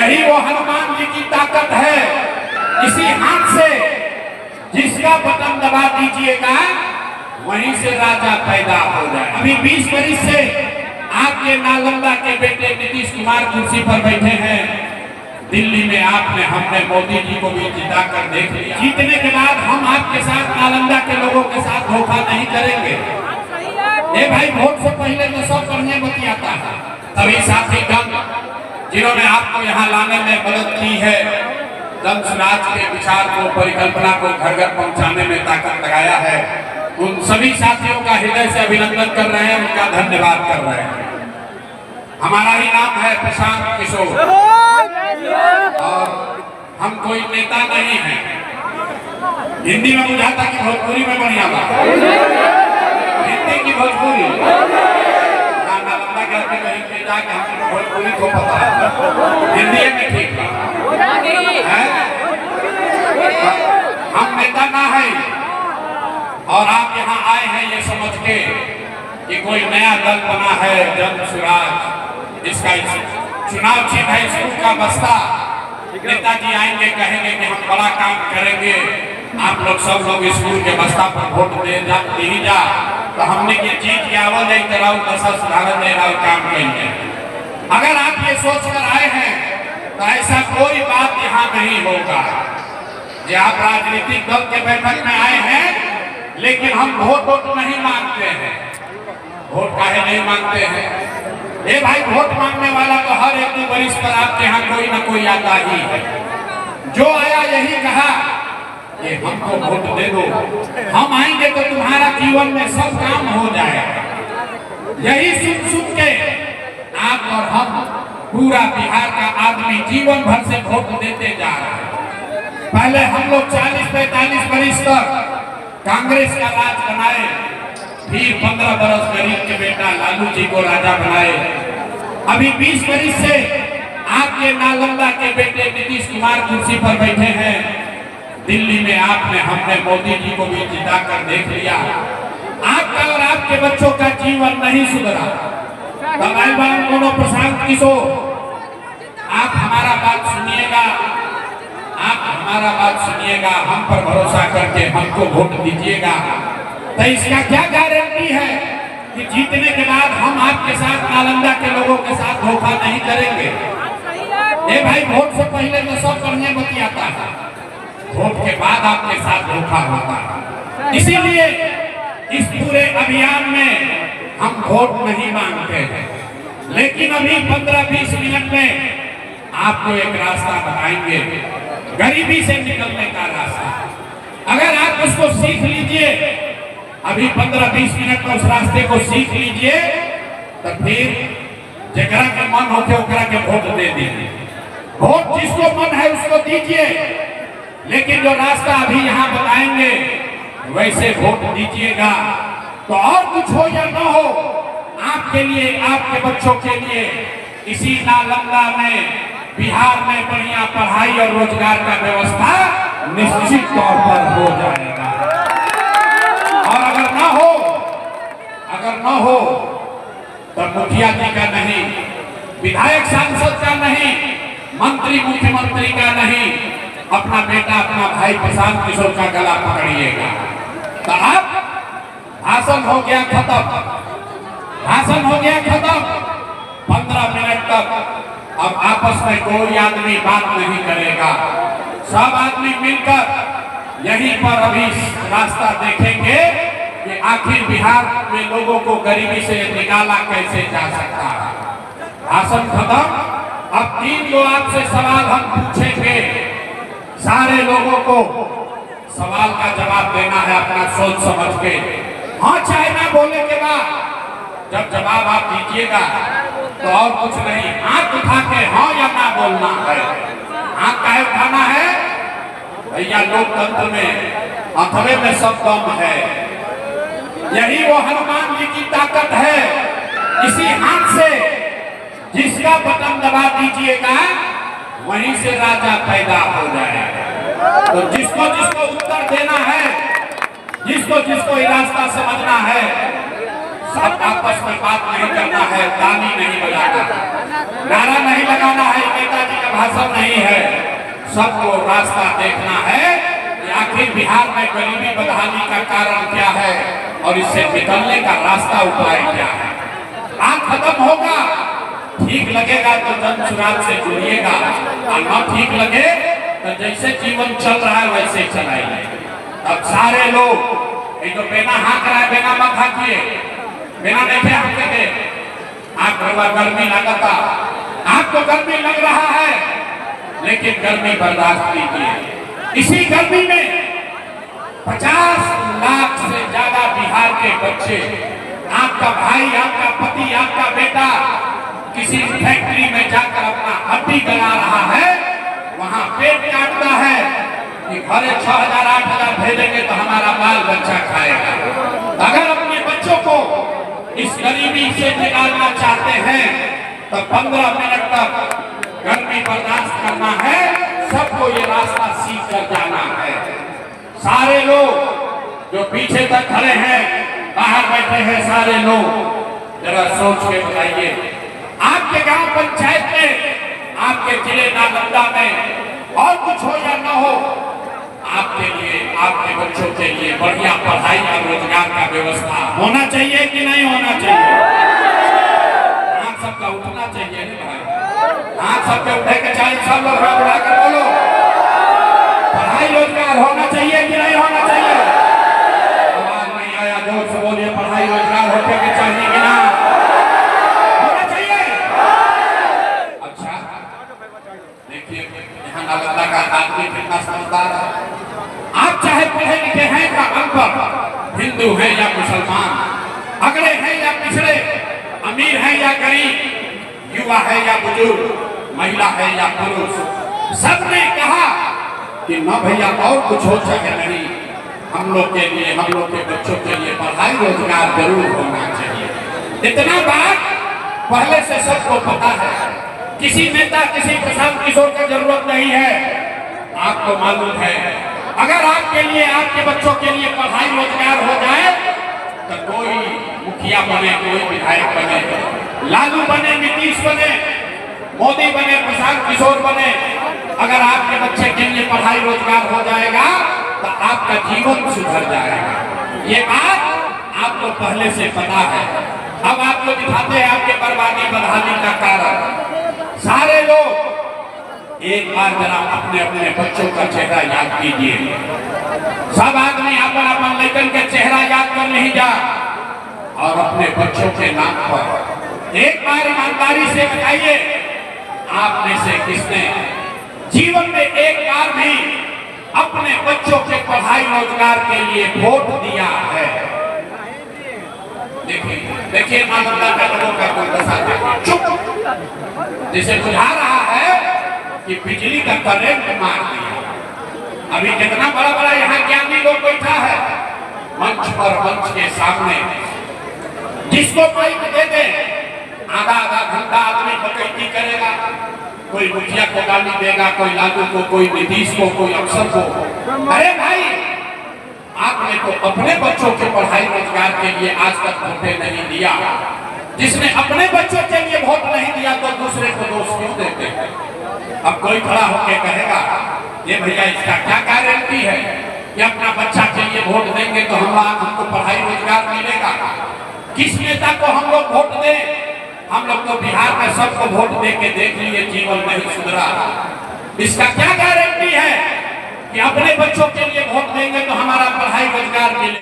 यही वो हनुमान जी की ताकत है। इसी हाथ से जिसका बटन दबा दीजिएगा वहीं से राजा पैदा हो जाए। अभी 20 वर्ष से आपके नालंदा के बेटे नीतीश कुमार कुर्सी पर बैठे हैं। दिल्ली में आपने हमने मोदी जी को भी जिता कर देख लिया। जीतने के बाद हम आपके साथ नालंदा के लोगों के साथ धोखा नहीं करेंगे। ए भाई, वोट से पहले तो सब करने बतियाता है। सभी साथीगण जिन्होंने आपको यहाँ लाने में मदद की है, जन स्वराज के विचार को, परिकल्पना को घर घर पहुँचाने में ताकत लगाया है, उन सभी साथियों का हृदय से अभिनंदन कर रहे हैं, उनका धन्यवाद कर रहे हैं। हमारा ही नाम है प्रशांत किशोर और हम कोई नेता नहीं है। हिंदी में बुझाता कि भोजपुरी में बढ़िया बात, हिंदी की भोजपुरी नालंदा करके कहीं पे जाके हम भोजपुरी को पता है, हिंदी में ठीक है। हम नेता ना है और आप यहाँ आए हैं ये समझ के कि कोई नया दल बना है जन स्वराज, इसका चुनाव चिन्ह है स्कूल का बस्ता। नेताजी आएंगे कहेंगे कि हम बड़ा काम करेंगे, आप लोग सब लोग स्कूल के बस्ता पर वोट दे जा, तो हमने ये जीत के आवाज नहीं कराओ दशा सुधार दे रहा काम करेंगे। अगर आप ये सोच कर आए हैं तो ऐसा कोई बात यहाँ नहीं होगा। ये आप राजनीतिक दल के बैठक में आए हैं, लेकिन हम वोट नहीं मांगते हैं। वोट काहे नहीं मांगते हैं? ए भाई, वोट मांगने वाला तो हर एक वर्ष पर आपके यहाँ कोई ना कोई आता ही है। जो आया यही कहा कि हमको वोट दे दो, हम आएंगे तो तुम्हारा जीवन में सब काम हो जाएगा। यही सुन के आप और हम पूरा बिहार का आदमी जीवन भर से वोट देते जा रहे हैं। पहले हम लोग 40-45 वर्ष तक कांग्रेस का राज बनाए, फिर 15 बरस गरीब के बेटा लालू जी को राजा बनाए। अभी 20 वर्ष से आपके नालंदा के बेटे नीतीश कुमार कुर्सी पर बैठे हैं। दिल्ली में आपने हमने मोदी जी को भी जिता कर देख लिया। आपका और आपके बच्चों का जीवन नहीं सुधरा। कोनो प्रशांत किशोर, आप हमारा बात सुनिएगा, आप हमारा बात सुनिएगा, हम पर भरोसा करके हमको वोट दीजिएगा। तो इसका क्या गारंटी है कि जीतने के बाद हम आपके साथ नालंदा के लोगों के साथ धोखा नहीं करेंगे? ए भाई, वोट से पहले तो सब करने बतियाता है, वोट के बाद आपके साथ धोखा होता है। इसीलिए इस पूरे अभियान में हम वोट नहीं मांगते हैं, लेकिन अभी 15-20 मिनट में आपको एक रास्ता बताएंगे, गरीबी से निकलने का रास्ता। अगर आप उसको सीख लीजिए, अभी 15-20 मिनट में उस रास्ते को सीख लीजिए, तो फिर जगरा के मन होके ओकरा के वोट दे दीजिए। वोट जिसको मन है उसको दीजिए, लेकिन जो रास्ता अभी यहाँ बताएंगे वैसे वोट दीजिएगा। तो और कुछ हो या न हो, आपके लिए, आपके बच्चों के लिए इसी नालंदा में, बिहार में बढ़िया पढ़ाई और रोजगार का व्यवस्था निश्चित तौर पर हो जाएगा। और अगर न हो तो मुखिया जी का नहीं, विधायक सांसद का नहीं, मंत्री मुख्यमंत्री का नहीं, अपना बेटा, अपना भाई प्रशांत किशोर का गला पकड़िएगा। तो अब भाषण हो गया खत्म, भाषण हो गया खत्म। 15 मिनट तक अब आपस में कोई आदमी बात नहीं करेगा। सब आदमी मिलकर यहीं पर अभी रास्ता देखेंगे कि आखिर बिहार में लोगों को गरीबी से निकाला कैसे जा सकता है। भाषण खत्म। अब 3 गो आपसे सवाल हम पूछेंगे। सारे लोगों को सवाल का जवाब देना है अपना सोच समझ के। हाँ चाहे ना बोलने के बाद जब जवाब आप दीजिएगा तो और कुछ नहीं, हाथ उठा के हाँ या ना बोलना है। हाथ काहे उठाना है भैया? लोकतंत्र में अथवे में सब दम है। यही वो हनुमान जी की ताकत है। इसी हाथ से जिसका बटन दबा दीजिएगा वहीं से राजा पैदा हो जाएगा। तो जिसको जिसको उत्तर देना है, जिसको जिसको ये रास्ता समझना है, सब आपस में बात नहीं करना है, ताली नहीं बजाना है, नारा नहीं लगाना है, नेताजी का भाषण नहीं है। सबको रास्ता देखना है कि आखिर बिहार में गरीबी बदहाली का कारण क्या है और इससे निकलने का रास्ता उपाय क्या है। आग खत्म होगा, ठीक लगेगा तो जन सुराज से जुड़िएगा, और न ठीक लगे तो जैसे जीवन चल रहा है वैसे चलाइए। अब सारे लोग ये तो बेना हाँक रहा है, बेना मत हाँकिए, बेना नहीं हाँकेंगे। आग गर्मी लगता, आपको गर्मी लग रहा है लेकिन गर्मी बर्दाश्त कीजिए। इसी गर्मी में 50 लाख से ज्यादा बिहार के बच्चे, आपका भाई, आपका पति, आपका बेटा किसी फैक्ट्री में जाकर अपना हड्डी गला रहा है, वहां पेट काटता है कि घरे 6,000 8,000 भेजेंगे तो हमारा बाल बच्चा खाएगा। अगर अपने बच्चों को इस गरीबी से निकालना चाहते हैं तो 15 मिनट तक गर्मी बर्दाश्त करना है, सबको ये रास्ता सीख कर जाना है। सारे लोग जो पीछे तक खड़े हैं, बाहर बैठे हैं, सारे लोग जरा सोच के बताइए, आपके गांव पंचायत में, आपके जिले नालंदा में और कुछ हो या न हो, आपके लिए, आपके बच्चों के लिए बढ़िया पढ़ाई और रोजगार का व्यवस्था होना चाहिए कि नहीं होना चाहिए? आप सबका उठना चाहिए ना भाई, आप सबके उठे के चाहिए, सब लोग हाथ उठा कर बोलो, पढ़ाई रोजगार होना चाहिए कि नहीं होना चाहिए? आवाज नहीं आया, जोर से बोलिए, पढ़ाई रोजगार होने के चाहिए कि ना होना चाहिए? अच्छा देखिए, यहाँ नालंदा का आदमी कितना समझदार है। आप चाहे पढ़े लिखे हैं या अनपढ़, हिंदू हैं या मुसलमान, अगड़े हैं या पिछड़े, अमीर हैं या गरीब, युवा है या बुजुर्ग, महिला है या पुरुष, सबने कहा कि न भैया और कुछ हो चाहे नहीं, हम लोग के लिए, हम लोग के बच्चों के लिए पढ़ाई रोजगार जरूर होना चाहिए। इतना बात पहले से सबको पता है, किसी नेता, किसी प्रशांत किशोर का जरूरत नहीं है। आपको मालूम है, अगर आपके लिए, आपके बच्चों के लिए पढ़ाई रोजगार हो जाए तो कोई मुखिया बने, कोई विधायक बने, लालू बने, नीतीश बने, मोदी बने, प्रशांत किशोर बने, अगर आपके बच्चे के लिए पढ़ाई रोजगार हो जाएगा तो आपका जीवन सुधर जाएगा। ये बात आपको पहले से पता है। अब आपको दिखाते हैं आपके बर्बादी बदहाली का कारण। सारे लोग एक बार जरा अपने अपने बच्चों का चेहरा याद कीजिए। सब आदमी अपन अपन लेकर के चेहरा याद कर नहीं जा, और अपने बच्चों के नाम पर एक बार ईमानदारी से बताइए, आप में से किसने जीवन में एक बार भी अपने बच्चों के पढ़ाई रोजगार के लिए वोट दिया है? देखिए देखिए, नालंदा का लोगों का दुर्दशा देखिए, चुप, जिसे बुझा रहा है कि बिजली का करंट मार दिया। अभी कितना बड़ा बड़ा यहाँ ज्ञानी लोग बैठा है मंच पर, मंच के सामने, जिसको माइक दे दे आधा आधा घंटा आदमी बकैती करेगा, कोई मुखिया को गाली देगा, कोई लालू को, कोई नीतीश को, कोई अफसर को। अरे भाई, आपने तो अपने बच्चों के पढ़ाई रोजगार के लिए आज तक वोट नहीं दिया। जिसने अपने बच्चों के लिए वोट नहीं दिया तो दूसरे को दोष क्यों देते हैं? अब कोई खड़ा होकर कहेगा, ये भैया इसका क्या गारंटी है कि अपना बच्चा के लिए वोट देंगे तो हमको पढ़ाई रोजगार मिलेगा? किस नेता को हम लोग वोट दें? हम लोग तो बिहार में सबको वोट दे के देख लिए, जीवन नहीं सुधरा। इसका क्या गारंटी है कि अपने बच्चों के लिए वोट देंगे तो हमारा पढ़ाई रोजगार मिलेगा?